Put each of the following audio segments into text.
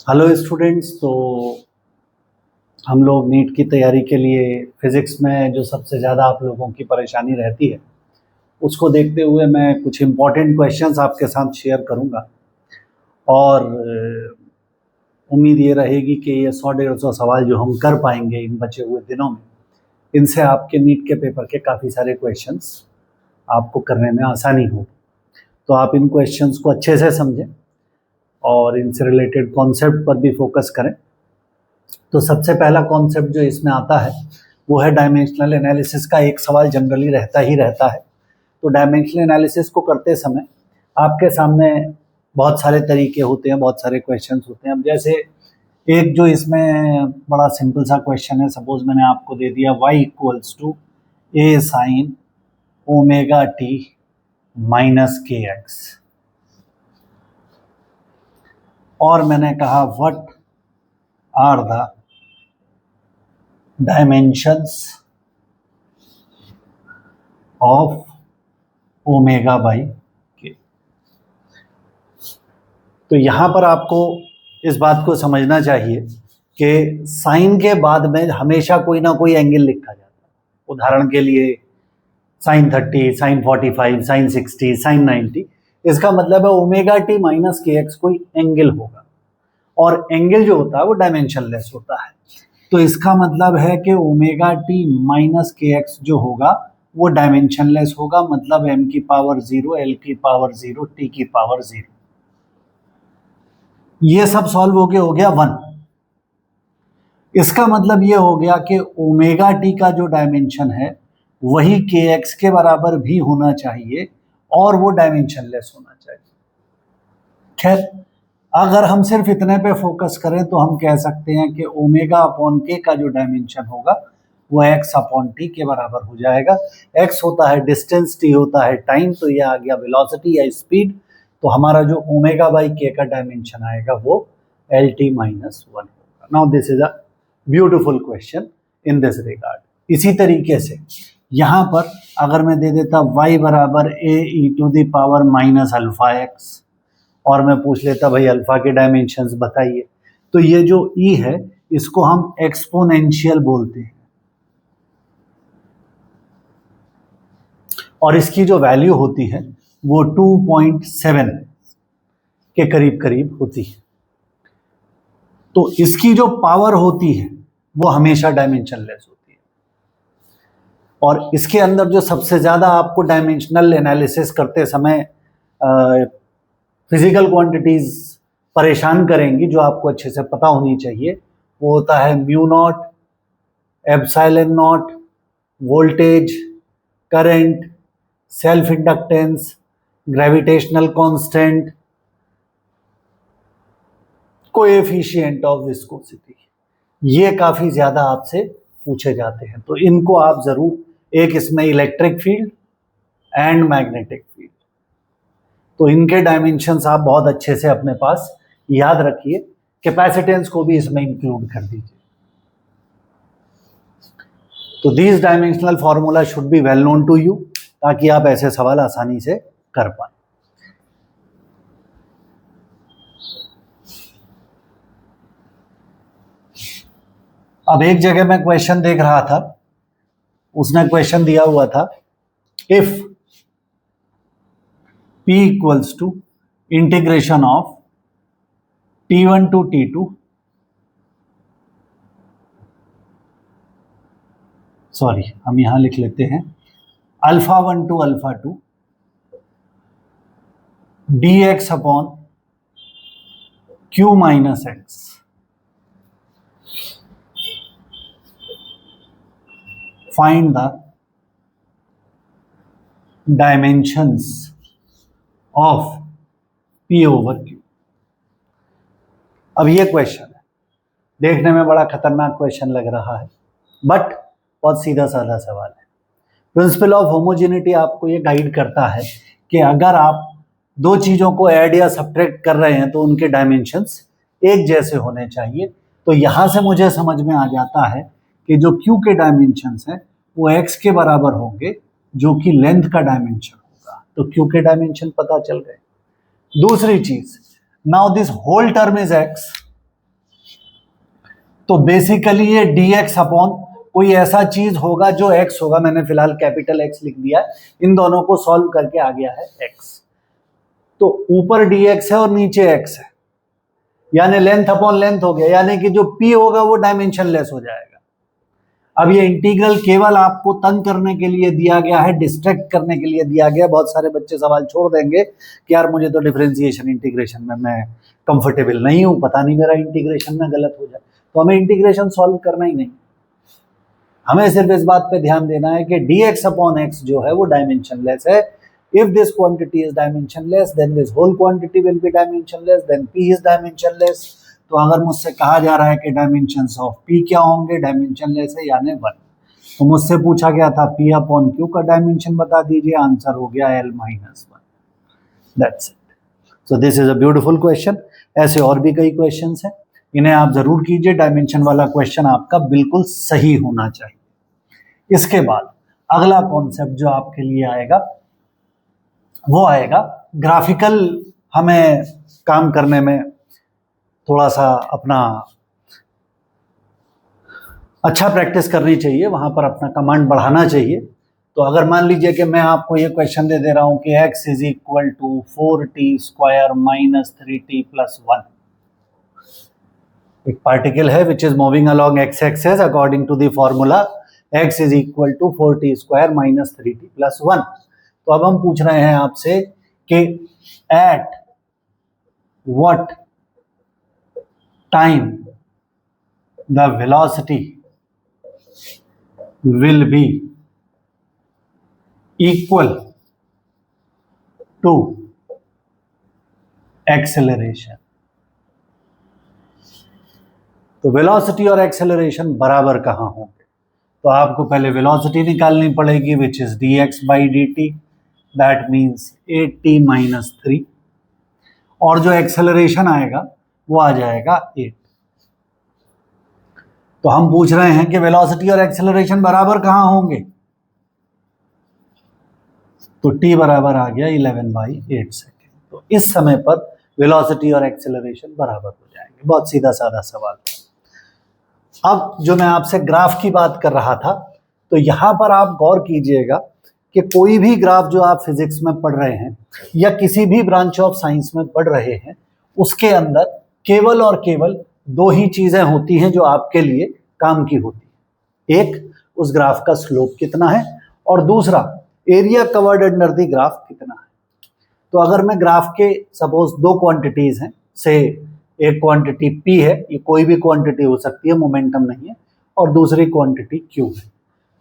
Hello students. तो हम लोग नीट की तैयारी के लिए फिज़िक्स में जो सबसे ज़्यादा आप लोगों की परेशानी रहती है उसको देखते हुए मैं कुछ इम्पॉर्टेंट क्वेश्चंस आपके साथ शेयर करूंगा और उम्मीद ये रहेगी कि ये 100-150 सवाल जो हम कर पाएंगे इन बचे हुए दिनों में, इनसे आपके नीट के पेपर के काफ़ी सारे क्वेश्चंस आपको करने में आसानी होगी। तो आप इन क्वेश्चंस को अच्छे से समझें और इनसे रिलेटेड कॉन्सेप्ट पर भी फोकस करें। तो सबसे पहला कॉन्सेप्ट जो इसमें आता है वो है डायमेंशनल एनालिसिस का। एक सवाल जनरली रहता ही रहता है। तो डायमेंशनल एनालिसिस को करते समय आपके सामने बहुत सारे तरीके होते हैं, बहुत सारे क्वेश्चंस होते हैं। अब जैसे एक जो इसमें बड़ा सिंपल सा क्वेश्चन है, सपोज मैंने आपको दे दिया y equals to a sine omega t minus k x, और मैंने कहा what are the dimensions of omega by k. तो यहाँ पर आपको इस बात को समझना चाहिए कि साइन के बाद में हमेशा कोई ना कोई एंगल लिखा जाता है। उदाहरण के लिए साइन 30, साइन 45, साइन 60, साइन 90, इसका मतलब है omega t minus k x कोई एंगल होगा, और एंगल जो होता है वो डायमेंशनलेस होता है। तो इसका मतलब है कि omega t minus k x जो होगा वो डायमेंशनलेस होगा, मतलब m की पावर 0, l की पावर 0, t की पावर 0। ये सब सॉल्व हो गया 1। इसका मतलब ये हो गया कि ओमेगा टी का जो डायमेंशन है वही के एक्स के बराबर भी होना चाहिए और वो डायमेंशनलेस होना चाहिए। खैर, अगर हम सिर्फ इतने पे फोकस करें तो हम कह सकते हैं कि ओमेगा अपॉन के का जो डायमेंशन होगा वो x अपॉन टी के बराबर हो जाएगा। x होता है डिस्टेंस, t होता है टाइम, तो ये आ गया वेलोसिटी या स्पीड। तो हमारा जो ओमेगा बाई के का डायमेंशन आएगा वो एल टी माइनस 1 होगा। Now this is a beautiful question in this regard. इसी तरीके से यहाँ पर अगर मैं दे देता y बराबर a e to the power minus alpha x, और मैं पूछ लेता भाई अल्फा के डायमेंशंस बताइए, तो ये जो e है इसको हम एक्सपोनेंशियल बोलते हैं, और इसकी जो वैल्यू होती है वो 2.7 के करीब करीब होती है। तो इसकी जो पावर होती है वो हमेशा डायमेंशनलेस होती है, और इसके अंदर जो सबसे ज्यादा आपको डायमेंशनल एनालिसिस करते समय फिजिकल क्वांटिटीज परेशान करेंगी, जो आपको अच्छे से पता होनी चाहिए, वो होता है mu naught, epsilon not, voltage, current, self inductance, gravitational constant, coefficient of viscosity. ये काफी ज्यादा आपसे पूछे जाते हैं, तो इनको आप जरूर, एक इसमें electric field and magnetic field, तो इनके डायमेंशंस आप बहुत अच्छे से अपने पास याद रखिए। कैपेसिटेंस को भी इसमें इंक्लूड कर दीजिए। तो these dimensional formula should be well known to you, ताकि आप ऐसे सवाल आसानी से कर पाए। अब एक जगह मैं क्वेश्चन देख रहा था, उसने क्वेश्चन दिया हुआ था, if p equals to integration of t1 to t2, sorry हम यहां लिख लेते हैं alpha 1 to alpha 2 dx upon q minus x, find the dimensions of p over q। अब ये क्वेश्चन है, देखने में बड़ा खतरनाक क्वेश्चन लग रहा है, बट बहुत सीधा साधा सवाल है। प्रिंसिपल ऑफ होमोजेनिटी आपको ये गाइड करता है कि अगर आप दो चीजों को ऐड या सब्ट्रैक्ट कर रहे हैं तो उनके डायमेंशंस एक जैसे होने चाहिए। तो यहां से मुझे समझ में आ जाता है कि जो q के डायमेंशंस हैं वो x के बराबर होंगे, जो कि लेंथ का डायमेंशन होगा। तो q के डायमेंशन पता चल गए। दूसरी चीज, now this whole term is x, तो बेसिकली ये dx अपॉन कोई ऐसा चीज होगा जो x होगा, मैंने फिलहाल कैपिटल X लिख दिया है, इन दोनों को सॉल्व करके आ गया है x। तो ऊपर dx है और नीचे x है, यानी लेंथ अपॉन लेंथ हो गया, यानी कि जो p होगा वो डायमेंशन लेस हो जाएगा। अब ये इंटीग्रल केवल आपको तंग करने के लिए दिया गया है, डिस्ट्रैक्ट करने के लिए दिया गया। बहुत सारे बच्चे सवाल छोड़ देंगे कि यार मुझे तो डिफरेंशिएशन इंटीग्रेशन में मैं कंफर्टेबल नहीं हूं, पता नहीं मेरा इंटीग्रेशन में गलत हो जाए। तो हमें इंटीग्रेशन सॉल्व करना ही नहीं, हमें सिर्फ इस बात पे ध्यान देना है कि dx अपॉन x जो है वो डायमेंशन लेस है। If this quantity is dimensionless then this whole quantity will be dimensionless, then p is dimensionless. तो अगर मुझसे कहा जा रहा है कि डायमेंशंस ऑफ p क्या होंगे, डायमेंशन लेस है यानी 1। तो मुझसे पूछा गया था p अपॉन q का डायमेंशन बता दीजिए, आंसर हो गया l-1। That's it. So this is a beautiful question. ऐसे और भी कई क्वेश्चंस हैं, इन्हें आप जरूर कीजिए। डायमेंशन वाला क्वेश्चन आपका बिल्कुल सही होना चाहिए। इसके बाद अगला कॉन्सेप्ट जो आपके लिए आएगा वो आएगा ग्राफिकल। हमें काम करने में थोड़ा सा अपना अच्छा प्रैक्टिस करनी चाहिए, वहां पर अपना कमांड बढ़ाना चाहिए। तो अगर मान लीजिए कि मैं आपको ये क्वेश्चन दे रहा हूं कि x is equal to 4t² minus 3t plus 1, एक पार्टिकल है which is moving along x axis according to the formula x is equal to 4t² minus 3t plus 1। तो अब हम पूछ रहे हैं आपसे कि at what time the velocity will be equal to acceleration. तो वेलोसिटी और एक्सेलरेशन बराबर कहां होंगे? तो आपको पहले वेलोसिटी निकालनी पड़ेगी which is dx by dt, that means 8t minus 3, और जो एक्सेलरेशन आएगा वो आ जाएगा 8। तो हम पूछ रहे हैं कि वेलोसिटी और एक्सेलरेशन बराबर कहां होंगे? तो t बराबर आ गया 11/8 सेकेंड। तो इस समय पर वेलोसिटी और एक्सेलरेशन बराबर हो जाएंगे। बहुत सीधा साधा सवाल था। अब जो मैं आपसे ग्राफ की बात कर रहा था, तो यहां पर आप गौर कीजिएगा कि कोई भी ग्राफ जो आप फिजिक्स में पढ़ रहे हैं या किसी भी ब्रांच ऑफ साइंस में पढ़ रहे हैं, उसके अंदर केवल और केवल दो ही चीजें होती हैं जो आपके लिए काम की होती है। एक, उस ग्राफ का स्लोप कितना है, और दूसरा area covered under the graph कितना है। तो अगर मैं ग्राफ के सपोज दो क्वांटिटीज हैं, से एक क्वांटिटी P है, ये कोई भी क्वांटिटी हो सकती है, मोमेंटम नहीं है, और दूसरी क्वांटिटी Q है।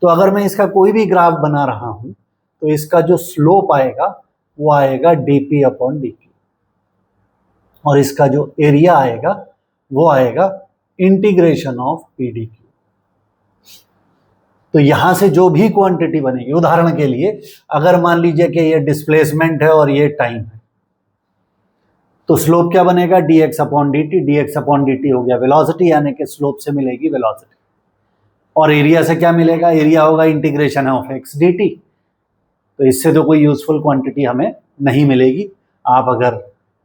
तो अगर मैं इसका कोई भी ग्राफ बना रहा हूं तो इसका जो स्लोप आएगा वो आएगा dp अपॉन dt, और इसका जो एरिया आएगा वो आएगा इंटीग्रेशन ऑफ p dq। तो यहां से जो भी क्वांटिटी बनेगी, उदाहरण के लिए अगर मान लीजिए कि ये डिस्प्लेसमेंट है और ये टाइम है, तो स्लोप क्या बनेगा? dx upon dt। dx upon dt हो गया वेलोसिटी, यानी कि स्लोप से मिलेगी वेलोसिटी, और एरिया से क्या मिलेगा? एरिया होगा इंटीग्रेशन ऑफ x dt। तो इससे तो कोई यूजफुल क्वांटिटी हमें नहीं मिलेगी। आप अगर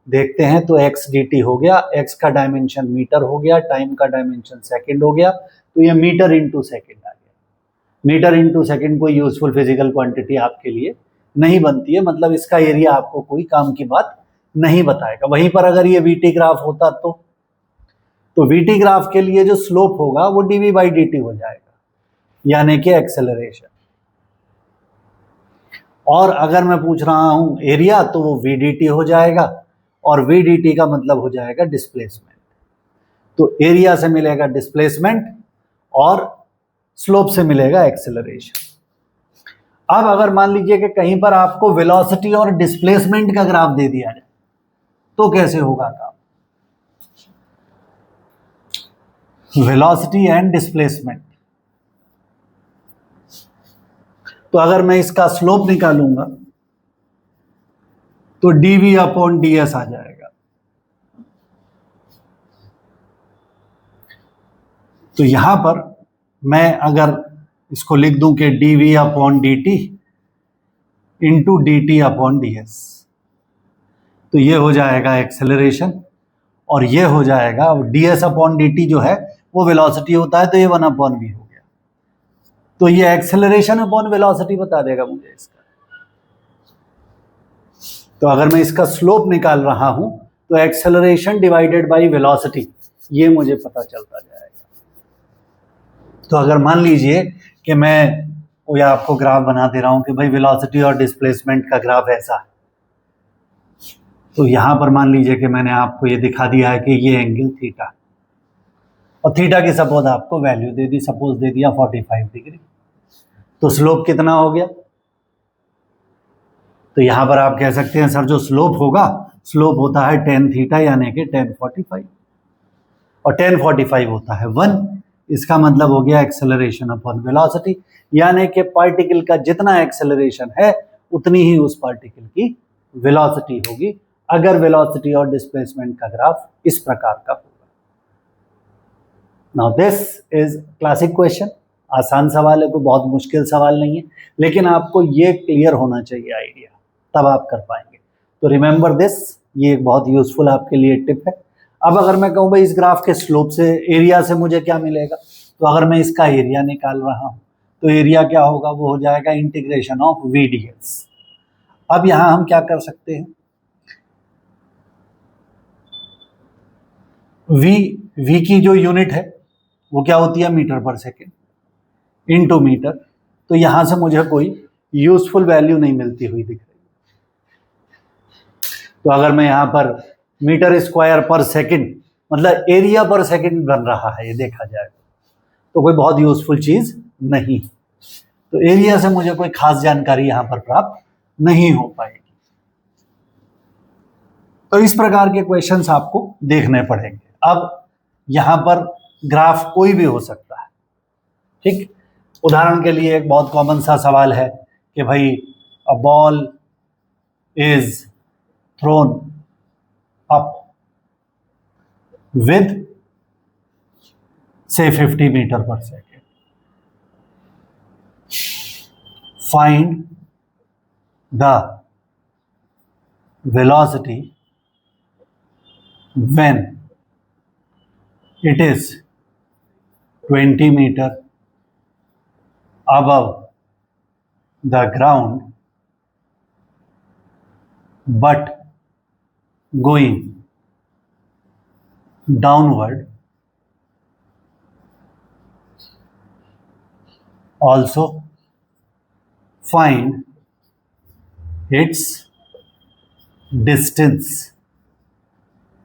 देखते हैं तो x dt हो गया, x का डायमेंशन मीटर हो गया, टाइम का डायमेंशन सेकंड हो गया, तो ये मीटर इंटू सेकंड आ गया। मीटर इंटू सेकंड कोई यूजफुल फिजिकल क्वांटिटी आपके लिए नहीं बनती है, मतलब इसका एरिया आपको कोई काम की बात नहीं बताएगा। वहीं पर अगर ये वीटी ग्राफ होता तो वीटी ग्राफ के लिए जो स्लोप होगा वो dv बाई dt हो जाएगा, यानी कि एक्सेलरेशन। और अगर मैं पूछ रहा हूं एरिया, तो वो vdt हो जाएगा, और vdt का मतलब हो जाएगा डिस्प्लेसमेंट। तो एरिया से मिलेगा डिस्प्लेसमेंट और स्लोप से मिलेगा एक्सेलरेशन। अब अगर मान लीजिए कि कहीं पर आपको वेलोसिटी और डिस्प्लेसमेंट का ग्राफ दे दिया जाए तो कैसे होगा काम? वेलोसिटी एंड डिस्प्लेसमेंट, तो अगर मैं इसका स्लोप निकालूंगा तो dv अपॉन ds आ जाएगा। तो यहां पर मैं अगर इसको लिख दूं कि dv upon dt into dt upon ds, तो ये हो जाएगा एक्सेलरेशन, और ये हो जाएगा ds अपॉन dt जो है वो वेलोसिटी होता है, तो ये 1/v हो गया। तो ये एक्सेलरेशन अपॉन वेलोसिटी बता देगा मुझे इसका। तो अगर मैं इसका स्लोप निकाल रहा हूं तो एक्सेलरेशन डिवाइडेड बाय वेलोसिटी, ये मुझे पता चलता जाएगा। तो अगर मान लीजिए कि मैं या आपको ग्राफ बना दे रहा हूं कि भाई वेलोसिटी और डिस्प्लेसमेंट का ग्राफ ऐसा है, तो यहां पर मान लीजिए कि मैंने आपको ये दिखा दिया है कि ये एंगल थीटा, और थीटा की सपोज आपको value they the, suppose they दिया 45 डिग्री, तो स्लोप कितना हो गया? तो यहां पर आप कह सकते हैं सर जो स्लोप होगा, स्लोप होता है tan थीटा यानी कि tan 45, और tan 45 होता है 1। इसका मतलब हो गया एक्सेलरेशन अपॉन वेलोसिटी, यानी कि पार्टिकल का जितना एक्सेलरेशन है उतनी ही उस पार्टिकल की वेलोसिटी होगी, अगर वेलोसिटी और डिस्प्लेसमेंट का ग्राफ इस प्रकार का होगा। Now this is classic question, आसान सवाल है, कोई बहुत मुश्किल सवाल नहीं है, लेकिन आपको ये क्लियर होना चाहिए आइडिया, तब आप कर पाएंगे। तो रिमेंबर दिस, ये एक बहुत यूजफुल आपके लिए टिप है। अब अगर मैं कहूँ भाई इस ग्राफ के स्लोप से, एरिया से मुझे क्या मिलेगा, तो अगर मैं इसका एरिया निकाल रहा हूँ तो एरिया क्या होगा, वो हो जाएगा integration of v d s. अब यहां हम क्या कर सकते हैं, वी की जो यूनिट है वो क्या होती है, मीटर पर सेकेंड इनटू मीटर। तो यहां से मुझे कोई यूजफुल वैल्यू नहीं मिलती हुई दिख रही। तो अगर मैं यहां पर मीटर स्क्वायर पर सेकंड, मतलब एरिया पर सेकंड बन रहा है, ये देखा जाए तो कोई बहुत यूजफुल चीज नहीं। तो एरिया से मुझे कोई खास जानकारी यहां पर प्राप्त नहीं हो पाएगी। तो इस प्रकार के क्वेश्चंस आपको देखने पड़ेंगे। अब यहां पर ग्राफ कोई भी हो सकता है, ठीक। उदाहरण के लिए एक बहुत कॉमन सा सवाल है कि भाई a ball is throne up with say 50 meter per second. Find the velocity when it is 20 meter above the ground but going downward. Also find its distance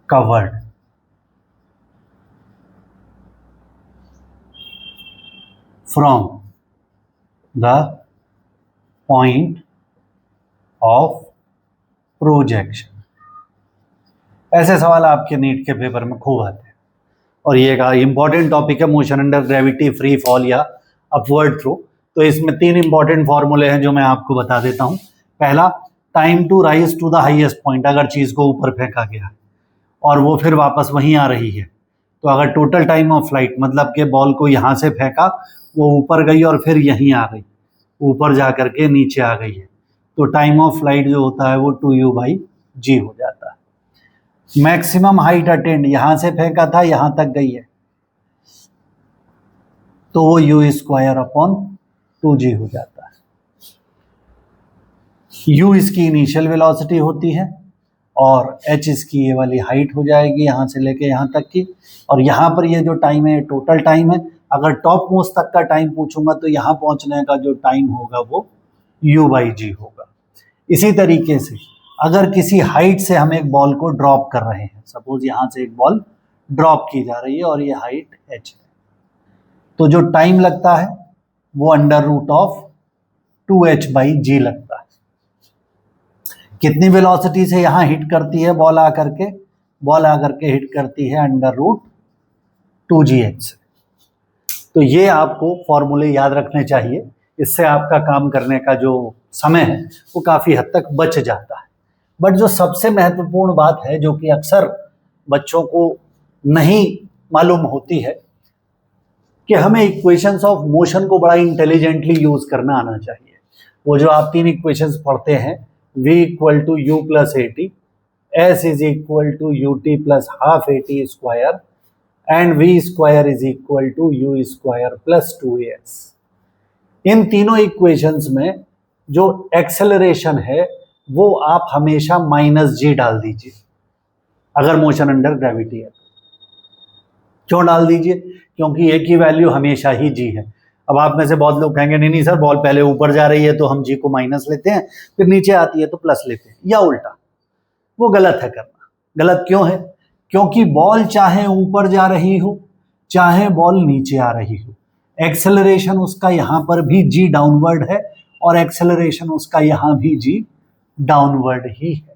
covered from the point of projection। ऐसे सवाल आपके NEET के paper में खूब आते हैं, और ये एक इंपॉर्टेंट टॉपिक है, motion under gravity, free fall या अपवर्ड थ्रो। तो इसमें 3 इंपॉर्टेंट फॉर्मूले हैं जो मैं आपको बता देता हूं। पहला, time to rise to the highest point, अगर चीज को ऊपर फेंका गया और वो फिर वापस वहीं आ रही है, तो अगर टोटल टाइम ऑफ फ्लाइट, मतलब कि बॉल को यहां से फेंका, वो ऊपर गई और फिर यहीं आ गई, ऊपर जा करके नीचे आ गई है, तो टाइम ऑफ फ्लाइट जो होता है वो 2u/g हो जाता है। मैक्सिमम हाइट अटेंड, यहां से फेंका था यहां तक गई है, तो वो u²/2g हो जाता है। u इसकी इनिशियल वेलोसिटी होती है और h इसकी ये वाली हाइट हो जाएगी यहां से लेके यहां तक की, और यहां पर ये जो टाइम है टोटल टाइम है। अगर टॉप मोस्ट तक का टाइम पूछूंगा तो यहां पहुंचने का जो टाइम होगा वो u/g होगा। इसी तरीके से अगर किसी हाइट से हम एक बॉल को ड्रॉप कर रहे हैं, सपोज यहां से एक बॉल ड्रॉप की जा रही है और ये हाइट h है, तो जो टाइम लगता है वो √2h/g लगता है। कितनी वेलोसिटी से यहां हिट करती है बॉल आकर के, बॉल आकर के हिट करती है √2gh से। तो ये आपको फॉर्मूले याद रखने चाहिए, इससे आपका काम करने का जो समय है वो काफी हद तक बच जाता है। बट जो सबसे महत्वपूर्ण बात है, जो कि अक्सर बच्चों को नहीं मालूम होती है, कि हमें इक्वेशंस ऑफ मोशन को बड़ा इंटेलिजेंटली यूज करना आना चाहिए। वो जो आप 3 इक्वेशंस पढ़ते हैं, v = u + at, s = ut + ½ at² and v square is equal to u square plus 2as। इन तीनों इक्वेशंस में जो एक्सेलरेशन है वो आप हमेशा -g डाल दीजिए अगर मोशन अंडर ग्रेविटी है। क्यों डाल दीजिए? क्योंकि a की वैल्यू हमेशा ही g है। अब आप में से बहुत लोग कहेंगे नहीं नहीं सर, बॉल पहले ऊपर जा रही है तो हम g को माइनस लेते हैं, फिर नीचे आती है तो प्लस लेते हैं, या उल्टा। वो गलत है करना। गलत क्यों है? क्योंकि बॉल चाहे ऊपर जा रही हो चाहे बॉल नीचे आ रही हो, एक्सेलरेशन उसका यहां पर भी g डाउनवर्ड है और एक्सेलरेशन उसका यहां भी g डाउनवर्ड ही है।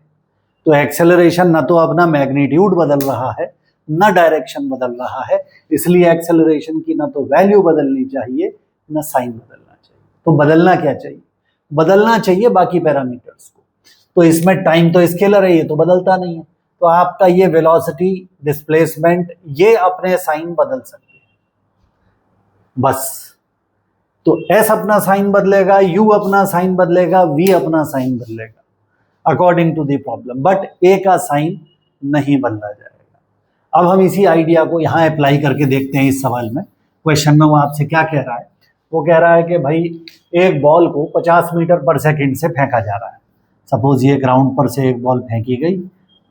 तो एक्सेलरेशन ना तो अपना मैग्नीट्यूड बदल रहा है ना डायरेक्शन बदल रहा है, इसलिए एक्सेलरेशन की ना तो वैल्यू बदलनी चाहिए ना साइन बदलना चाहिए। तो बदलना क्या चाहिए? बदलना चाहिए बाकी पैरामीटर्स को। तो इसमें टाइम तो स्केलर है, ये तो बदलता नहीं है, तो आपका ये वेलोसिटी, डिस्प्लेसमेंट, ये अपने साइन बदल सकते हैं बस। तो s अपना साइन बदलेगा, u अपना साइन बदलेगा, v अपना साइन बदलेगा according to the problem, but a का साइन नहीं बदला जाएगा। अब हम इसी आइडिया को यहाँ अप्लाई करके देखते हैं। इस सवाल में, क्वेश्चन में वो आपसे क्या कह रहा है? वो कह रहा है कि भाई एक बॉल को 50 मीटर पर सेकंड से फेंका जा रहा है। सपोज ये ग्राउंड पर से एक बॉल फेंकी गई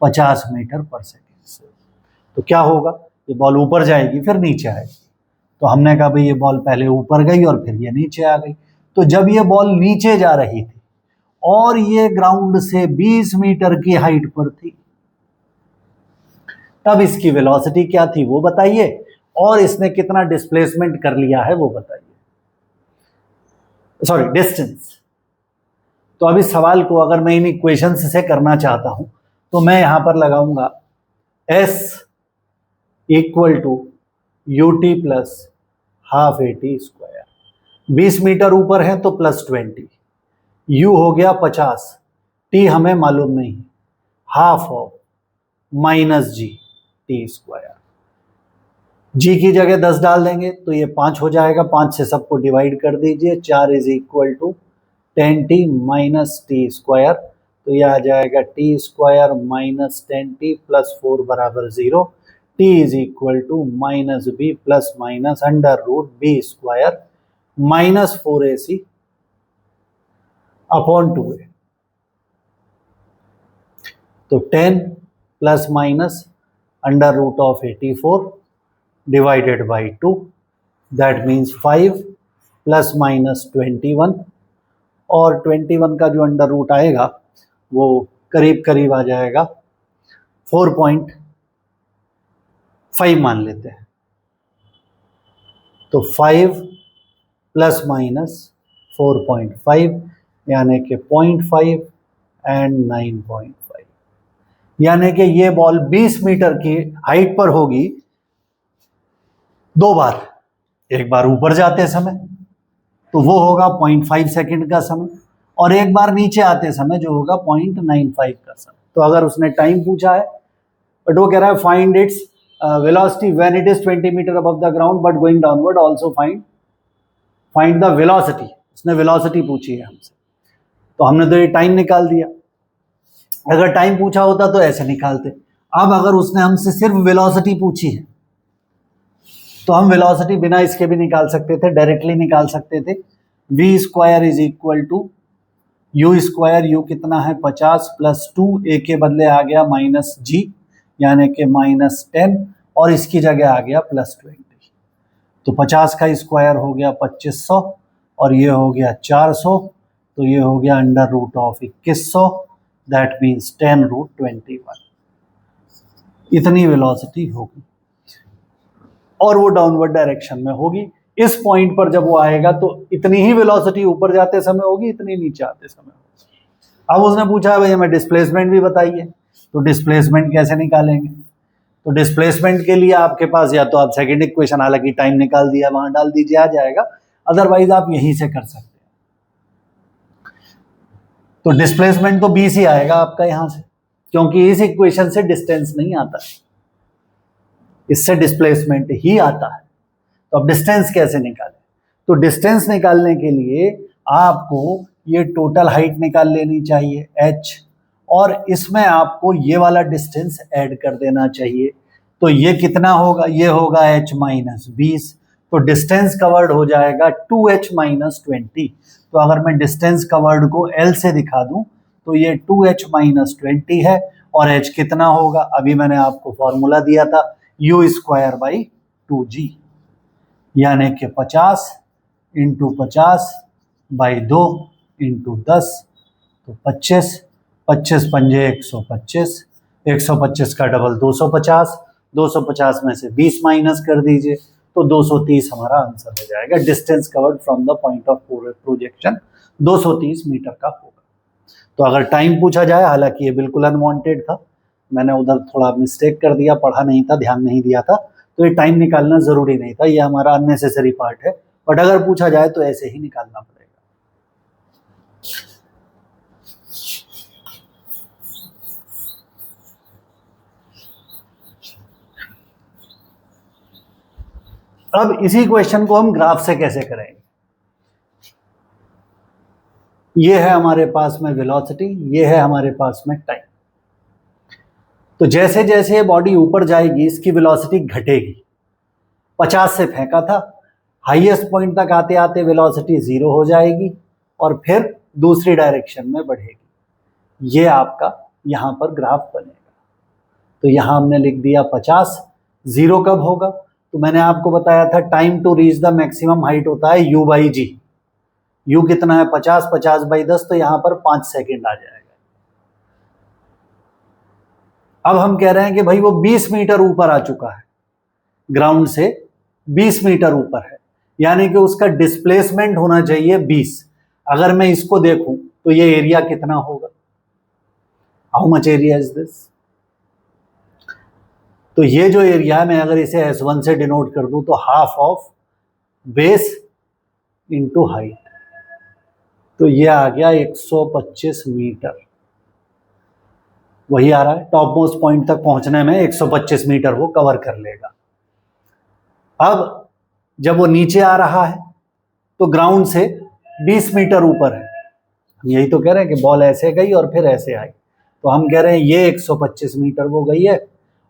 50 मीटर पर सेकंड से, तो क्या होगा? ये बॉल ऊपर जाएगी फिर नीचे आएगी। तो हमने कहा भाई ये बॉल पहले ऊपर गई और फिर ये नीचे आ गई। तो जब ये बॉल नीचे जा रही थी और ये ग्राउंड से 20 मीटर की हाइट पर थी, तब इसकी वेलोसिटी क्या थी वो बताइए, और इसने कितना डिस्प्लेसमेंट कर लिया है वो बताइए, सॉरी डिस्टेंस। तो अब इस सवाल को अगर मैं इन इक्वेशंस से करना चाहता हूं तो मैं यहां पर लगाऊंगा s equal to ut plus half at square. 20 metre ऊपर है तो प्लस 20, u हो गया 50, t हमें मालूम नहीं, half of minus g t square. g की जगह 10 डाल देंगे तो ये 5 हो जाएगा, 5 से सबको डिवाइड कर दीजिए, 4 is equal to 10t minus t square. तो ये आ जाएगा t square minus 10t plus 4 बराबर 0। t is equal to minus B plus minus under root B square minus 4ac upon 2a। तो 10 plus minus under root of 84 divided by 2, that means 5 plus minus 21, और 21 का जो under root आएगा वो करीब करीब आ जाएगा 4.5 मान लेते हैं। तो 5 प्लस माइनस 4.5 यानी कि 0.5 एंड 9.5, यानी कि ये बॉल 20 मीटर की हाइट पर होगी दो बार। एक बार ऊपर जाते समय तो वो होगा 0.5 सेकंड का समय, और एक बार नीचे आते समय जो होगा 0.95 का समय। तो अगर उसने टाइम पूछा है, बट वो कह रहा है find its velocity when it is 20 metre above the ground but going downward, also find the velocity. उसने वेलोसिटी पूछी है हमसे, तो हमने तो ये टाइम निकाल दिया। अगर टाइम पूछा होता तो ऐसे निकालते। अब अगर उसने हमसे सिर्फ वेलोसिटी पूछी है तो हम वेलोसिटी बिना इसके भी निकाल सकते थे, डायरेक्टली निकाल सकते थे। v square is equal to u square, u कितना है 50 प्लस 2, a के बदले आ गया माइनस g यानी कि माइनस 10, और इसकी जगह आ गया प्लस 20। तो 50 का स्क्वायर हो गया 2500 और ये हो गया 400, तो ये हो गया under root of 2100, that means 10 root 21। इतनी वेलोसिटी होगी और वो डाउनवर्ड डायरेक्शन में होगी। इस पॉइंट पर जब वो आएगा तो इतनी ही वेलोसिटी ऊपर जाते समय होगी, इतनी नीचे आते समय होगी। अब उसने पूछा है भाई हमें डिस्प्लेसमेंट भी बताइए, तो डिस्प्लेसमेंट कैसे निकालेंगे? तो डिस्प्लेसमेंट के लिए आपके पास या तो आप सेकंड इक्वेशन, हालांकि टाइम निकाल दिया, वहां डाल दीजिए, आ जाएगा, अदरवाइज आप यहीं से कर सकते हैं। तो डिस्प्लेसमेंट तो 20 ही आएगा आपका यहां से, क्योंकि इस इक्वेशन से डिस्टेंस नहीं आता है, इससे डिस्प्लेसमेंट ही आता है। तो अब डिस्टेंस कैसे निकालें? तो डिस्टेंस निकालने के लिए आपको ये टोटल हाइट निकाल लेनी चाहिए h, और इसमें आपको ये वाला डिस्टेंस ऐड कर देना चाहिए। तो ये कितना होगा, ये होगा h माइनस 20, तो डिस्टेंस कवर्ड हो जाएगा 2h माइनस 20। तो अगर मैं डिस्टेंस कवर्ड को L से दिखा दूं तो ये 2h माइनस 20 है, और h कितना होगा, अभी मैंने आपको फॉर्मूला दिया था u स्क्वायर बाई 2g, यानी कि 50 इंटू 50 बाई 2 इंटू 10, तो 25, 25 पंजे 125, 125 का डबल 250, 250 में से 20 माइनस कर दीजिए, तो 230 हमारा आंसर हो जाएगा। Distance covered from the point of projection 230 metre का होगा। तो अगर टाइम पूछा जाए, हालांकि ये बिल्कुल अनवांटेड था, मैंने उधर थोड़ा मिस्टेक कर दिया, पढ़ा नहीं था, ध्यान नहीं दिया था, तो ये टाइम निकालना जरूरी नहीं था, ये हमारा अननेसेसरी पार्ट है, बट अगर पूछा जाए तो ऐसे ही निकालना पड़ेगा। अब इसी क्वेश्चन को हम ग्राफ से कैसे करेंगे। ये है हमारे पास में वेलोसिटी, ये है हमारे पास में टाइम। तो जैसे जैसे ये बॉडी ऊपर जाएगी इसकी वेलोसिटी घटेगी। 50 से फेंका था, हाईएस्ट पॉइंट तक आते आते वेलोसिटी 0 हो जाएगी और फिर दूसरी डायरेक्शन में बढ़ेगी। ये आपका यहां पर ग्राफ बनेगा। तो यहां हमने लिख दिया 50, 0 कब होगा, तो मैंने आपको बताया था time to reach the maximum height होता है u बाई जी। u कितना है 50, 50 बाई 10, तो यहां पर 5 सेकेंड आ जाएगा। अब हम कह रहे हैं कि भाई वो 20 मीटर ऊपर आ चुका है, ग्राउंड से 20 मीटर ऊपर है, यानी कि उसका डिस्प्लेसमेंट होना चाहिए 20। अगर मैं इसको देखूं तो ये एरिया कितना होगा, how much area is this. तो ये जो एरिया है, मैं अगर इसे S1 से डिनोट कर दूं तो half of base into height, तो ये आ गया 125 मीटर। वही आ रहा है, टॉप मोस्ट पॉइंट तक पहुंचने में 125 मीटर वो कवर कर लेगा। अब जब वो नीचे आ रहा है तो ग्राउंड से 20 मीटर ऊपर है, हम यही तो कह रहे हैं कि बॉल ऐसे गई और फिर ऐसे आई, तो हम कह रहे हैं ये 125 मीटर वो गई है,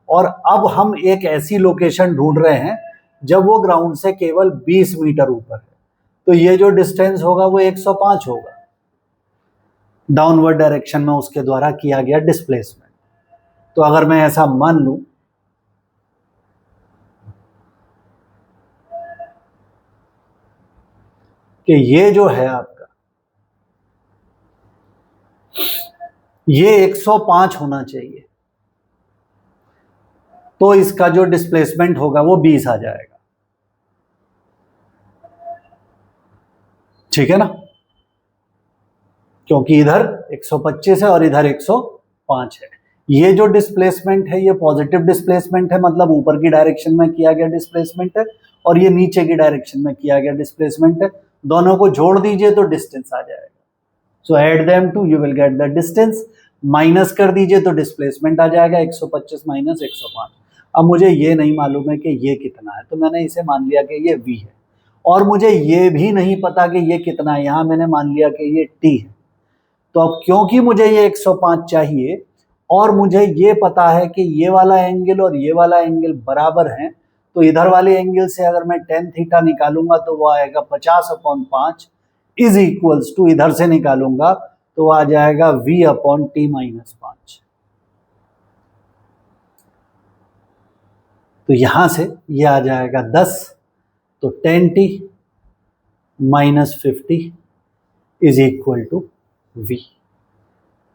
और अब हम एक ऐसी लोकेशन ढूंढ रहे हैं जब वो ग्राउंड से केवल 20 मीटर ऊपर है, तो ये जो डिस्टेंस होगा वो 105 होगा, डाउनवर्ड डायरेक्शन में उसके द्वारा किया गया डिस्प्लेसमेंट। तो अगर मैं ऐसा मान लूं कि ये जो है आपका, ये 105 होना चाहिए, तो इसका जो डिस्प्लेसमेंट होगा वो 20 आ जाएगा, ठीक है ना, क्योंकि इधर 125 है और इधर 105 है। ये जो डिस्प्लेसमेंट है ये पॉजिटिव डिस्प्लेसमेंट है, मतलब ऊपर की डायरेक्शन में किया गया डिस्प्लेसमेंट है, और ये नीचे की डायरेक्शन में किया गया डिस्प्लेसमेंट है। दोनों को जोड़ दीजिए तो डिस्टेंस आ जाएगा। So add them two, you will get the distance. Minus कर दीजिए तो डिस्प्लेसमेंट आ जाएगा 125 माइनस 105। अब मुझे ये नहीं मालूम है कि ये कितना है, तो मैंने इसे मान लिया कि ये v है, और मुझे ये भी नहीं पता कि ये कितना है, यहां मैंने मान लिया कि ये t है। तो अब क्योंकि मुझे ये 105 चाहिए और मुझे ये पता है कि ये वाला एंगल और ये वाला एंगल बराबर हैं, तो इधर वाले एंगल से अगर मैं tan थीटा निकालूंगा तो वो आएगा 50/5 इज इक्वल्स टू, इधर से निकालूंगा तो आ जाएगा v/t-5। तो यहां से ये आ जाएगा 10, तो tan t - 50 is equal to v।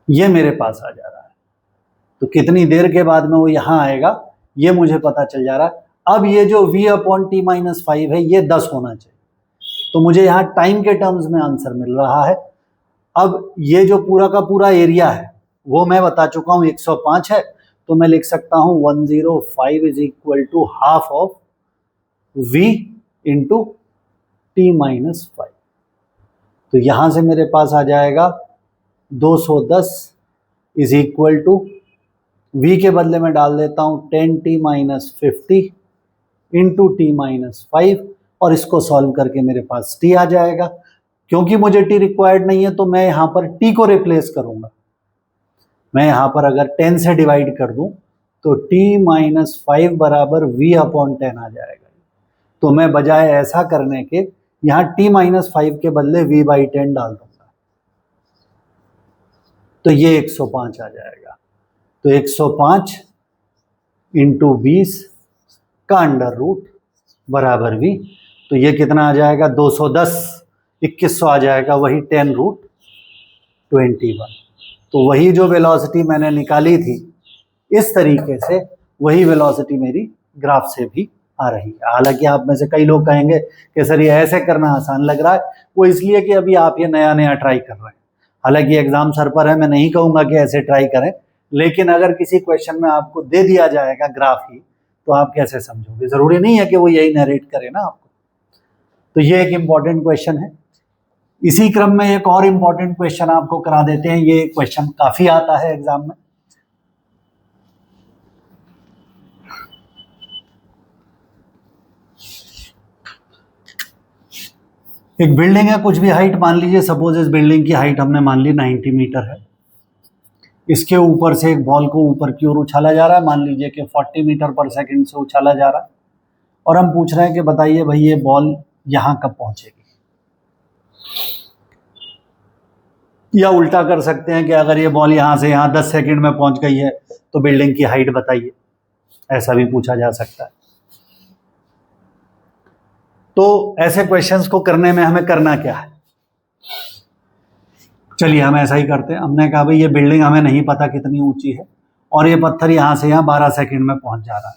ये मेरे पास आ जा रहा है। तो कितनी देर के बाद में वो यहां आएगा ये मुझे पता चल जा रहा है। अब ये जो v/t-5 है ये 10 होना चाहिए, तो मुझे यहाँ टाइम के टर्म्स में आंसर मिल रहा है। अब ये जो पूरा का पूरा एरिया है वो मैं बता चुका हूँ 105 है, तो मैं लिख सकता हूँ 105 is equal to half of v into t-5। तो यहां से मेरे पास आ जाएगा 210 इज इक्वल टू, v के बदले में डाल देता हूं tan t-50 इंटू t-5, और इसको सॉल्व करके मेरे पास t आ जाएगा। क्योंकि मुझे t रिक्वायर्ड नहीं है तो मैं यहां पर t को रिप्लेस करूंगा। मैं यहां पर अगर 10 से डिवाइड कर दूं तो t-5 बराबर v/10 आ जाएगा। तो मैं बजाय ऐसा करने के यहाँ t-5 के बदले v/10 डाल दूंगा, तो ये 105 आ जाएगा। तो 105 इंटू 20 का अंडर रूट बराबर v, तो ये कितना आ जाएगा 210, 2100 आ जाएगा, वही 10√21। तो वही जो वेलोसिटी मैंने निकाली थी इस तरीके से वही वेलोसिटी मेरी ग्राफ से भी आ रही है। हालांकि आप में से कई लोग कहेंगे कि सर ये ऐसे करना आसान लग रहा है, वो इसलिए कि अभी आप ये नया नया ट्राई कर रहे हैं। हालांकि एग्जाम सर पर है, मैं नहीं कहूँगा कि ऐसे ट्राई करें, लेकिन अगर किसी क्वेश्चन में आपको दे दिया जाएगा ग्राफ ही, तो आप कैसे समझोगे? जरूरी नहीं है कि वो यही नरेट करे ना आपको। तो ये एक इम्पॉर्टेंट क्वेश्चन है। इसी क्रम में एक और इम्पॉर्टेंट क्वेश्चन आपको करा देते हैं। ये क्वेश्चन काफी आता है एग्जाम में। एक बिल्डिंग है, कुछ भी हाइट मान लीजिए, सपोज इस बिल्डिंग की हाइट हमने मान ली 90 मीटर है। इसके ऊपर से एक बॉल को ऊपर की ओर उछाला जा रहा है, मान लीजिए कि 40 मीटर पर सेकंड से उछाला जा रहा है, और हम पूछ रहे हैं कि बताइए भाई ये बॉल यहां कब पहुंचेगी। या उल्टा कर सकते हैं कि अगर ये बॉल यहां से यहां 10 सेकंड में पहुंच गई है तो बिल्डिंग की हाइट बताइए, ऐसा भी पूछा जा सकता है। तो ऐसे क्वेश्चंस को करने में हमें करना क्या है? चलिए हम ऐसा ही करते हैं। हमने कहा भाई ये बिल्डिंग हमें नहीं पता कितनी ऊंची है, और ये पत्थर यहां से यहां 12 सेकंड में पहुंच जा रहा है।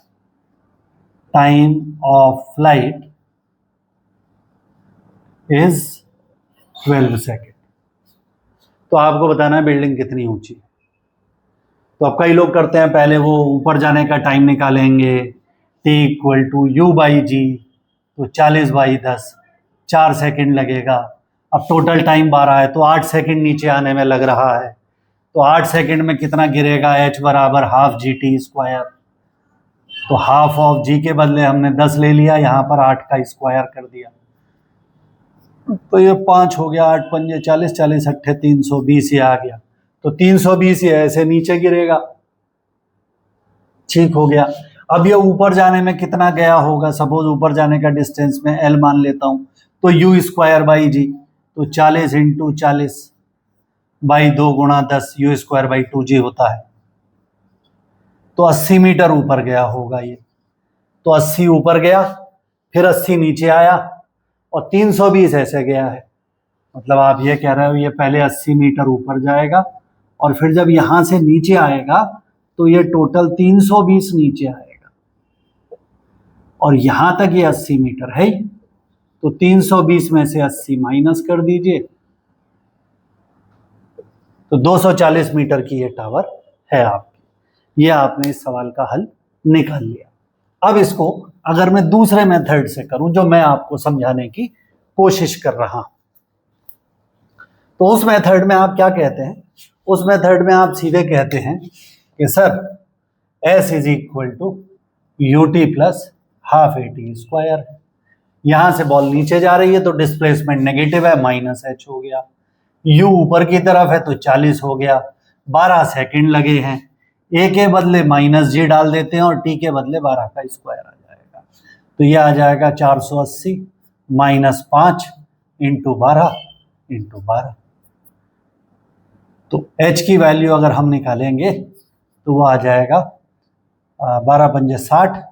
Time of flight is 12 second. तो आपको बताना है बिल्डिंग कितनी ऊंची है। तो अब कई लोग करते हैं, पहले वो ऊपर जाने का टाइम निकालेंगे, t = u/g, तो 40/10, 4 सेकंड लगेगा। अब टोटल टाइम 12 है, तो 8 सेकंड नीचे आने में लग रहा है। तो 8 सेकंड में कितना गिरेगा? h बराबर ½ gt²। तो हाफ ऑफ g के बदले हमने 10 ले लिया, यहाँ पर 8 का स्क्वायर कर दिया, तो ये 5 हो गया, 8 पंजे 40, 40 अट्ठे 320 ये आ गया। तो 320 ये ऐसे नीचे गिरेगा, ठीक हो गया। अब ये ऊपर जाने में कितना गया होगा? सपोज ऊपर जाने का डिस्टेंस में l मान लेता हूं, तो u²/g, तो 40 × 40/2 × 10 u²/2g होता है। तो 80 मीटर ऊपर गया होगा ये। तो 80 ऊपर गया, फिर 80 नीचे आया, और 320 ऐसे गया है। मतलब आप ये कह रहे हो ये पहले 80 मीटर ऊपर जाएगा, और फिर जब यहां से नीचे आएगा तो ये टोटल 320 नीचे आएगा, और यहां तक ये 80 मीटर है ही। तो 320 में से 80 माइनस कर दीजिए, तो 240 मीटर की ये टावर है आपकी। ये आपने इस सवाल का हल निकाल लिया। अब इसको अगर मैं दूसरे मेथड से करूं, जो मैं आपको समझाने की कोशिश कर रहा हूं, तो उस मेथड में आप क्या कहते हैं? उस मेथड में आप सीधे कहते हैं कि सर S = ut + ½ at²। यहां से बॉल नीचे जा रही है तो डिस्प्लेसमेंट नेगेटिव है, -h हो गया। u ऊपर की तरफ है तो 40 हो गया। 12 सेकंड लगे हैं, a के बदले -g डाल देते हैं, और t के बदले 12 का स्क्वायर आ जाएगा। तो ये आ जाएगा 480 - 5 × 12 × 12। तो h की वैल्यू अगर हम निकालेंगे तो वो आ जाएगा 12 पंजे 60,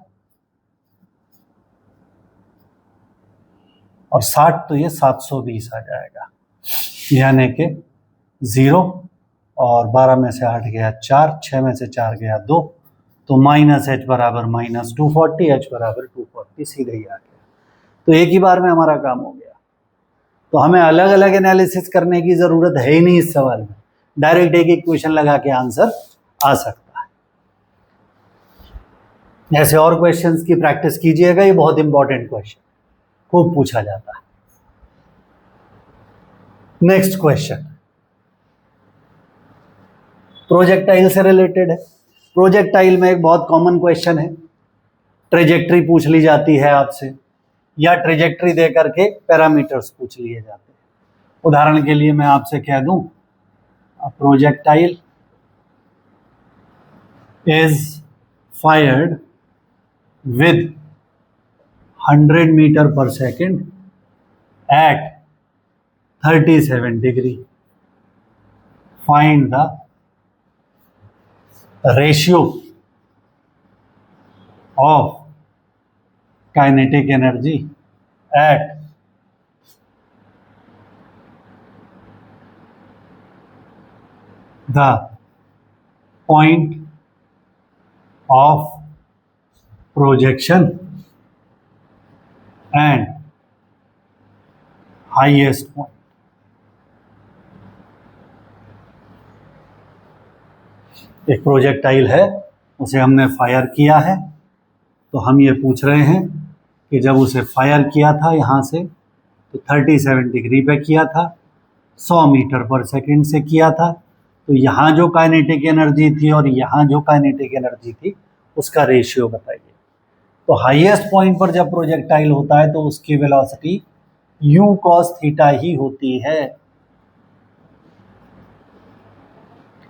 और 60 तो ये 720 आ जाएगा। यानी कि 0, और 12 में से 8 गया 4, 6 में से 4 गया 2, तो -h बराबर -240, h बराबर 240 सीधे ही आ गया। तो एक ही बार में हमारा काम हो गया। तो हमें अलग अलग एनालिसिस करने की जरूरत है ही नहीं इस सवाल में, डायरेक्ट एक इक्वेशन लगा के आंसर आ सकता है। ऐसे और क्वेश्चंस की प्रैक्टिस कीजिएगा, ये बहुत इंपॉर्टेंट क्वेश्चन खूब पूछा जाता है। नेक्स्ट क्वेश्चन प्रोजेक्टाइल से रिलेटेड है। प्रोजेक्टाइल में एक बहुत कॉमन क्वेश्चन है, ट्रेजेक्ट्री पूछ ली जाती है आपसे, या ट्रेजेक्ट्री दे करके पैरामीटर्स पूछ लिए जाते हैं। उदाहरण के लिए मैं आपसे कह दूं projectile is fired with 100 meter per second at 37 degree. Find the ratio of kinetic energy at the point of projection and highest point. एक प्रोजेक्टाइल है, उसे हमने फायर किया है, तो हम ये पूछ रहे हैं कि जब उसे फायर किया था यहाँ से तो 37 डिग्री पे किया था, 100 मीटर पर सेकंड से किया था, तो यहाँ जो काइनेटिक एनर्जी थी और यहाँ जो काइनेटिक एनर्जी थी उसका रेशियो बताइए। तो हाईएस्ट पॉइंट पर जब प्रोजेक्टाइल होता है तो उसकी वेलोसिटी u cos थीटा ही होती है।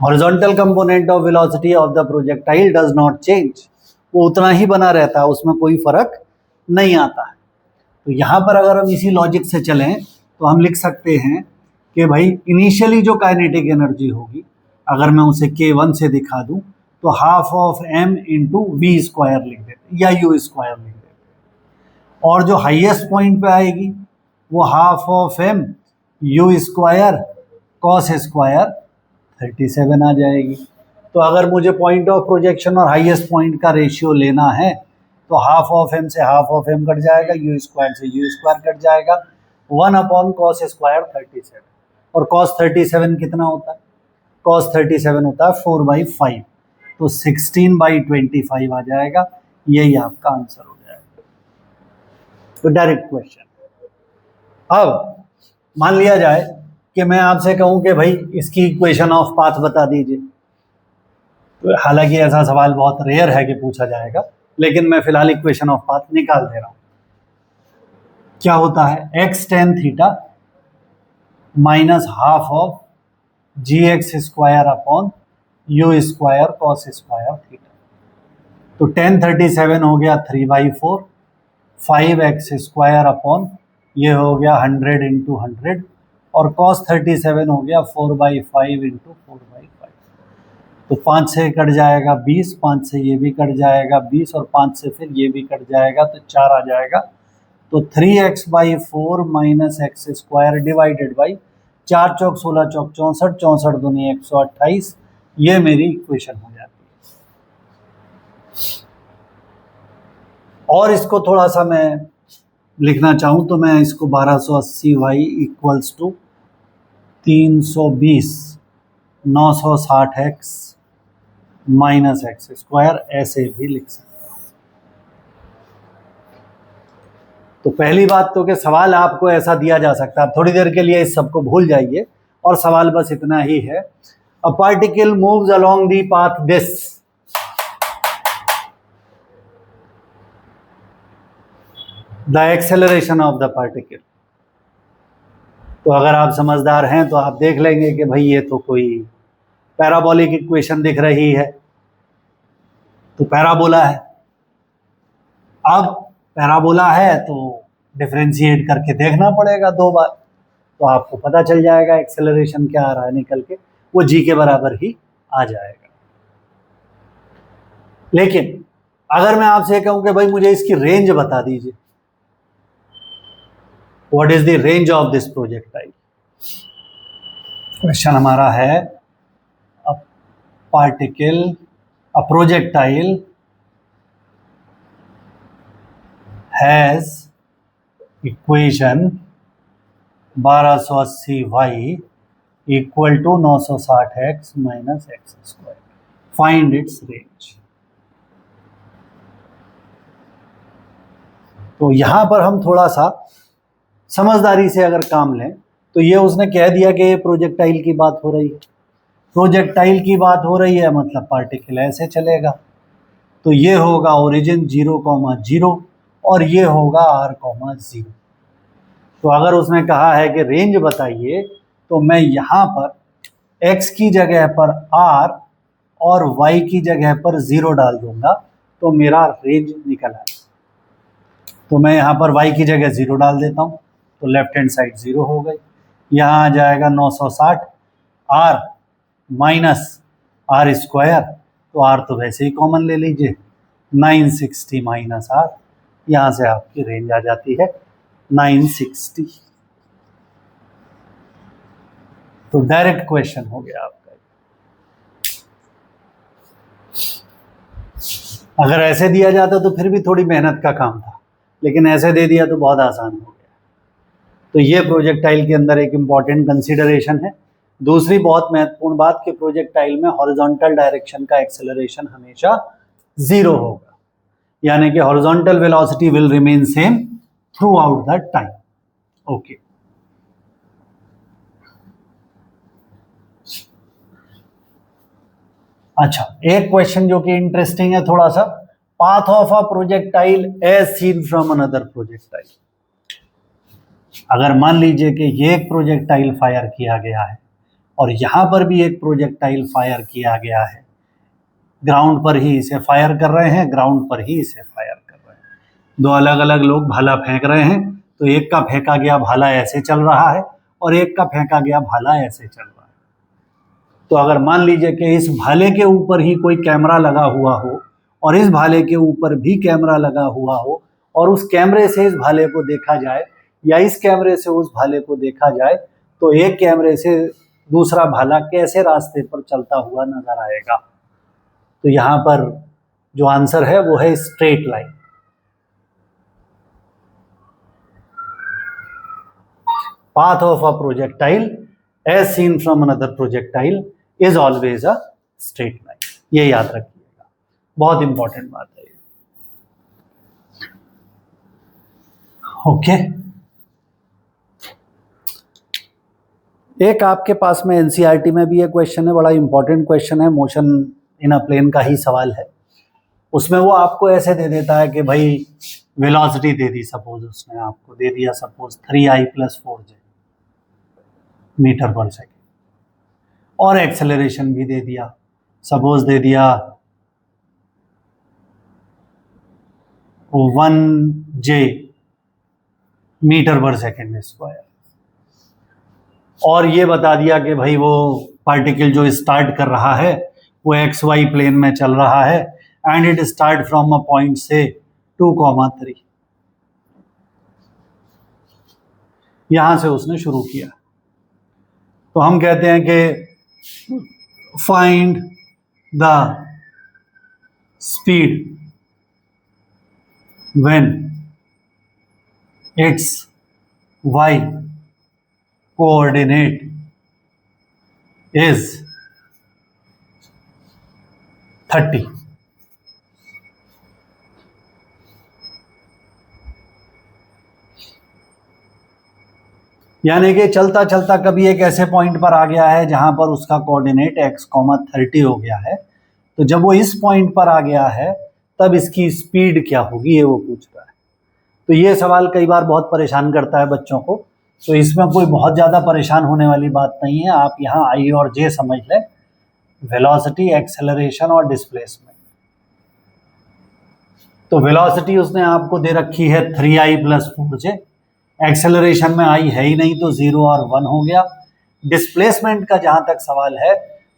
Horizontal component of velocity of the projectile does not change, वो उतना ही बना रहता है, उसमें कोई फर्क नहीं आता है। तो यहाँ पर अगर हम इसी लॉजिक से चलें तो हम लिख सकते हैं कि भाई इनिशियली जो काइनेटिक एनर्जी होगी अगर मैं उसे k1 से दिखा दूं तो half of m into v square लिख देते या u स्क्वायर लिख देते, और जो हाईएस्ट पॉइंट पे आएगी वो half of m u square cos square 37 आ जाएगी। तो अगर मुझे पॉइंट ऑफ प्रोजेक्शन और हाईएस्ट पॉइंट का रेशियो लेना है तो हाफ ऑफ m से हाफ ऑफ m कट जाएगा, u स्क्वायर से u स्क्वायर कट जाएगा, 1 अपॉन कॉस स्क्वायर 37। और कॉस 37 कितना होता है? कॉस 37 होता है 4/5, तो 16/25 आ जाएगा। यही आपका आंसर हो जाएगा। तो डायरेक्ट क्वेश्चन। अब मान लिया जाए कि मैं आपसे कहूं कि भाई इसकी इक्वेशन ऑफ पाथ बता दीजिए, तो हालांकि ऐसा सवाल बहुत रेयर है कि पूछा जाएगा, लेकिन मैं फिलहाल इक्वेशन ऑफ पाथ निकाल दे रहा हूं। क्या होता है? x tan theta minus half of gx square upon u square cos square theta. तो tan 37 हो गया 3/4, 5x स्क्वायर अपॉन ये हो गया 100 इंटू 100, और cos 37 हो गया 4/5 इंटू 4/5। तो 5 से कट जाएगा 20, 5 से ये भी कट जाएगा 20, और 5 से फिर ये भी कट जाएगा तो 4 आ जाएगा। तो 3x/4 minus x square divided by 4 चौक 16 चौक 64, 64 दूनी 128, ये मेरी इक्वेशन हो जाती है। और इसको थोड़ा सा मैं लिखना चाहूँ तो मैं इसको 1280y equals to 320 960x minus x square ऐसे भी लिख सकता हूँ। तो पहली बात तो कि सवाल आपको ऐसा दिया जा सकता है, थोड़ी देर के लिए इस सबको भूल जाइए और सवाल बस इतना ही है। A particle moves along the path this, the acceleration of the particle. तो अगर आप समझदार हैं तो आप देख लेंगे कि भाई ये तो कोई पैराबोलिक इक्वेशन दिख रही है, तो पैराबोला है। अब पैराबोला है तो डिफरेंशिएट करके देखना पड़ेगा 2 बार, तो आपको पता चल जाएगा एक्सेलरेशन क्या आ रहा है निकल के, वो g के बराबर ही आ जाएगा। लेकिन अगर मैं आपसे कहूं कि भाई मुझे इसकी रेंज बता दीजिए, what is the range of this projectile? Question हमारा है a projectile has equation 1280y equal to 960x minus x square. Find its range. तो यहां पर हम थोड़ा सा समझदारी से अगर काम लें तो ये उसने कह दिया कि ये प्रोजेक्टाइल की बात हो रही है। प्रोजेक्टाइल की बात हो रही है मतलब पार्टिकल ऐसे चलेगा, तो ये होगा ओरिजिन 0,0 और ये होगा r,0। तो अगर उसने कहा है कि रेंज बताइए तो मैं यहाँ पर x की जगह पर r और y की जगह पर 0 डाल दूंगा तो मेरा रेंज निकल आया। तो मैं यहाँ पर y की जगह 0 डाल देता हूँ, तो लेफ्ट हैंड साइड 0 हो गई। यहाँ आ जाएगा 960 r माइनस आर स्क्वायर, तो r तो वैसे ही कॉमन ले लीजिए, 960 माइनस r, यहाँ से आपकी रेंज आ जाती है 960। तो डायरेक्ट क्वेश्चन हो गया आपका। अगर ऐसे दिया जाता तो फिर भी थोड़ी मेहनत का काम था, लेकिन ऐसे दे दिया तो बहुत आसान हो गया। तो ये प्रोजेक्टाइल के अंदर एक इम्पॉर्टेंट कंसिडरेशन है। दूसरी बहुत महत्वपूर्ण बात कि प्रोजेक्टाइल में हॉरिजॉन्टल डायरेक्शन का एक्सेलरेशन हमेशा 0 होगा, यानी कि horizontal velocity will remain same throughout the time. Okay, अच्छा, एक क्वेश्चन जो कि इंटरेस्टिंग है थोड़ा सा, path of a projectile as seen from another projectile. अगर मान लीजिए कि ये एक प्रोजेक्टाइल फायर किया गया है और यहां पर भी एक प्रोजेक्टाइल फायर किया गया है, ग्राउंड पर ही इसे फायर कर रहे हैं, ग्राउंड पर ही इसे फायर कर रहे हैं, दो अलग अलग लोग भाला फेंक रहे हैं, तो एक का फेंका गया भाला ऐसे चल रहा है और एक का फेंका गया भाला ऐसे चल रहा है। तो अगर मान लीजिए कि इस भाले के ऊपर ही कोई कैमरा लगा हुआ हो और इस भाले के ऊपर भी कैमरा लगा हुआ हो और उस कैमरे से इस भाले को देखा जाए या इस कैमरे से उस भाले को देखा जाए, तो एक कैमरे से दूसरा भाला कैसे रास्ते पर चलता हुआ नजर आएगा? तो यहां पर जो आंसर है वो है straight line. Path of a projectile as seen from another projectile is always a straight line, ये याद रखिएगा, बहुत इंपॉर्टेंट बात है ये। ओके, एक आपके पास में एनसीईआरटी में भी एक क्वेश्चन है, बड़ा इंपॉर्टेंट क्वेश्चन है, मोशन इन अ प्लेन का ही सवाल है। उसमें वो आपको ऐसे दे देता है कि भाई वेलोसिटी दे दी, सपोज उसने आपको दे दिया सपोज 3i + 4j मीटर पर सेकेंड, और एक्सेलरेशन भी दे दिया, सपोज दे दिया 1j मीटर पर सेकेंड स्क्वायर, और ये बता दिया कि भाई वो पार्टिकल जो स्टार्ट कर रहा है वो XY प्लेन में चल रहा है and it start from a point से 2,3, यहां से उसने शुरू किया। तो हम कहते हैं कि find the speed when it's y coordinate is 30। यानी कि चलता चलता कभी एक ऐसे पॉइंट पर आ गया है जहां पर उसका कोऑर्डिनेट x, 30 हो गया है, तो जब वो इस पॉइंट पर आ गया है तब इसकी स्पीड क्या होगी, ये वो पूछ रहा है। तो ये सवाल कई बार बहुत परेशान करता है बच्चों को, तो इसमें कोई बहुत ज़्यादा परेशान होने वाली बात नहीं है। आप यहाँ I और J समझ लें, वेलोसिटी, एक्सेलरेशन और डिस्प्लेसमेंट। तो वेलोसिटी उसने आपको दे रखी है 3i + 4j, एक्सेलरेशन में I है ही नहीं तो 0 और 1 हो गया। डिस्प्लेसमेंट का जहाँ तक सवाल है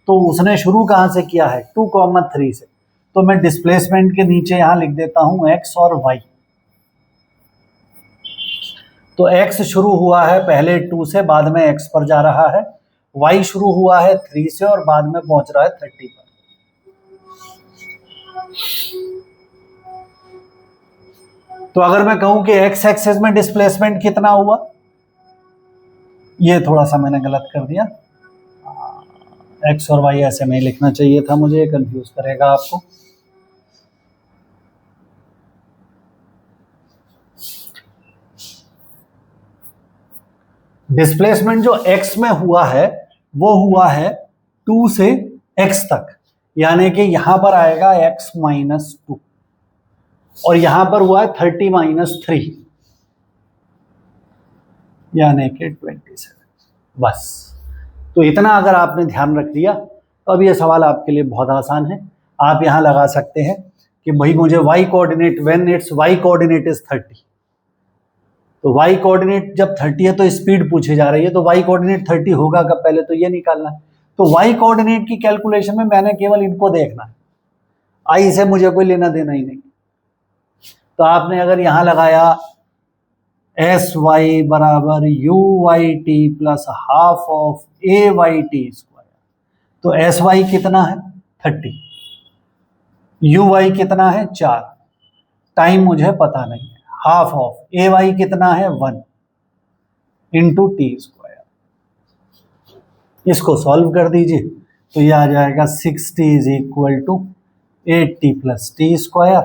तो उसने शुरू कहाँ से किया है, 2,3 से, तो मैं डिस्प्लेसमेंट के नीचे यहाँ लिख देता हूँ x और y। तो x शुरू हुआ है पहले 2 से, बाद में x पर जा रहा है, y शुरू हुआ है 3 से और बाद में पहुंच रहा है 30 पर। तो अगर मैं कहूं कि x एक्सिस में डिस्प्लेसमेंट कितना हुआ, ये थोड़ा सा मैंने गलत कर दिया, x और y ऐसे नहीं लिखना चाहिए था मुझे, कंफ्यूज करेगा आपको। डिस्प्लेसमेंट जो x में हुआ है वो हुआ है 2 से x तक, यानी कि यहां पर आएगा x - 2 और यहां पर हुआ है 30 - 3 यानी कि 27। बस, तो इतना अगर आपने ध्यान रख लिया तो अब ये सवाल आपके लिए बहुत आसान है। आप यहां लगा सकते हैं कि भाई मुझे y coordinate when it's y coordinate is 30, तो y कोऑर्डिनेट जब 30 है तो स्पीड पूछी जा रही है, तो y कोऑर्डिनेट 30 होगा कब, पहले तो ये निकालना है। तो y कोऑर्डिनेट की कैलकुलेशन में मैंने केवल इनको देखना है, i से मुझे कोई लेना देना ही नहीं। तो आपने अगर यहां लगाया एस वाई बराबर u y t plus half of a y t square, तो एस वाई कितना है 30, यू वाई कितना है 4, टाइम मुझे पता नहीं है, हाफ ऑफ ए वाई कितना है 1 इंटू टी स्क्वायर। इसको सॉल्व कर दीजिए तो ये आ जाएगा 60 is equal to 80 plus T square,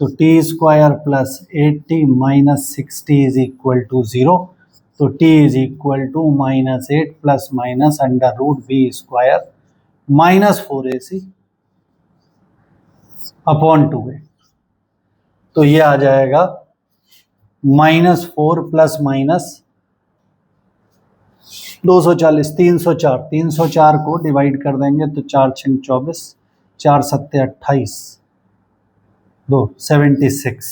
तो T square plus 80 minus 60 is equal to 0, तो T is equal to -8 plus minus under root B square minus 4ac upon 2a। तो ये आ जाएगा -4 प्लस माइनस 240 304, 304 को डिवाइड कर देंगे तो 4 6 24, 4 7 28, 2 76,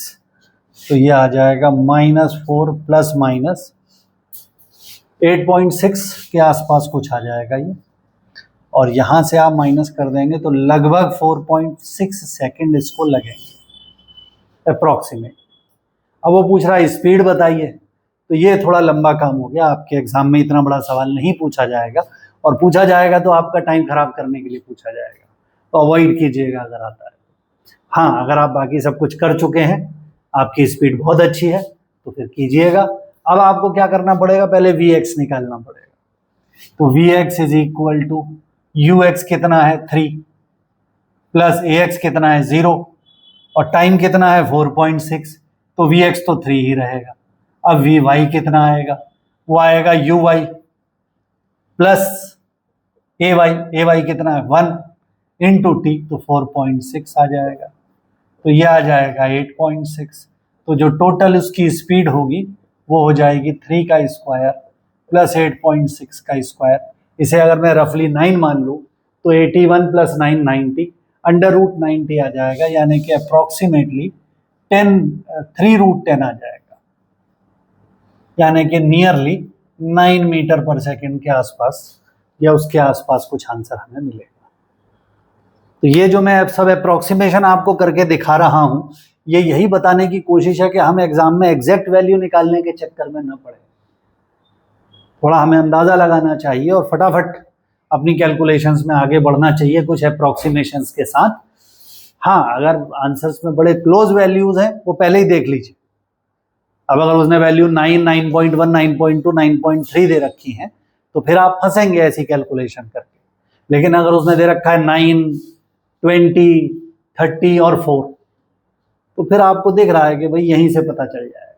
तो ये आ जाएगा -4 प्लस माइनस 8.6 के आसपास कुछ आ जाएगा ये, और यहाँ से आप माइनस कर देंगे तो लगभग 4.6 सेकेंड इसको लगेंगे अप्रॉक्सीमेट। अब वो पूछ रहा है स्पीड बताइए, तो ये थोड़ा लंबा काम हो गया, आपके एग्जाम में इतना बड़ा सवाल नहीं पूछा जाएगा, और पूछा जाएगा तो आपका टाइम खराब करने के लिए पूछा जाएगा, तो अवॉइड कीजिएगा अगर आता है। हाँ, अगर आप बाकी सब कुछ कर चुके हैं, आपकी स्पीड बहुत अच्छी है, तो फिर कीजिएगा। अब आपको क्या करना पड़ेगा, पहले Vx निकालना पड़ेगा, तो Vx is equal to Ux कितना है 3 प्लस Ax कितना है 0 और टाइम कितना है 4.6, तो Vx तो 3 ही रहेगा। अब Vy कितना आएगा, वो आएगा Uy प्लस Ay कितना है 1 इंटू टी, तो 4.6 आ जाएगा, तो ये आ जाएगा 8.6। तो जो टोटल उसकी स्पीड होगी वो हो जाएगी 3 का स्क्वायर प्लस 8.6 का स्क्वायर। इसे अगर मैं रफली 9 मान लूँ तो 81 प्लस 9 90, अंडर रूट 90 आ जाएगा, यानी कि अप्रॉक्सीमेटली 3 रूट 10 आ जाएगा, यानी कि नियरली 9 मीटर पर सेकेंड के आसपास या उसके आसपास कुछ आंसर हमें मिलेगा। तो ये जो मैं सब अप्रॉक्सीमेशन आपको करके दिखा रहा हूँ, ये यही बताने की कोशिश है कि हम एग्जाम में एग्जैक्ट वैल्यू निकालने के चक्कर में न पड़े, थोड़ा हमें अंदाज़ा लगाना चाहिए और फटाफट अपनी कैलकुलेशंस में आगे बढ़ना चाहिए कुछ अप्रॉक्सीमेशंस के साथ। हाँ, अगर आंसर्स में बड़े क्लोज वैल्यूज हैं वो पहले ही देख लीजिए। अब अगर उसने वैल्यू 9, 9.1, 9.2, 9.3 दे रखी हैं तो फिर आप फंसेंगे ऐसी कैलकुलेशन करके। लेकिन अगर उसने दे रखा है 9, 20, 30 और 4, तो फिर आपको दिख रहा है कि भाई यहीं से पता चल जाएगा।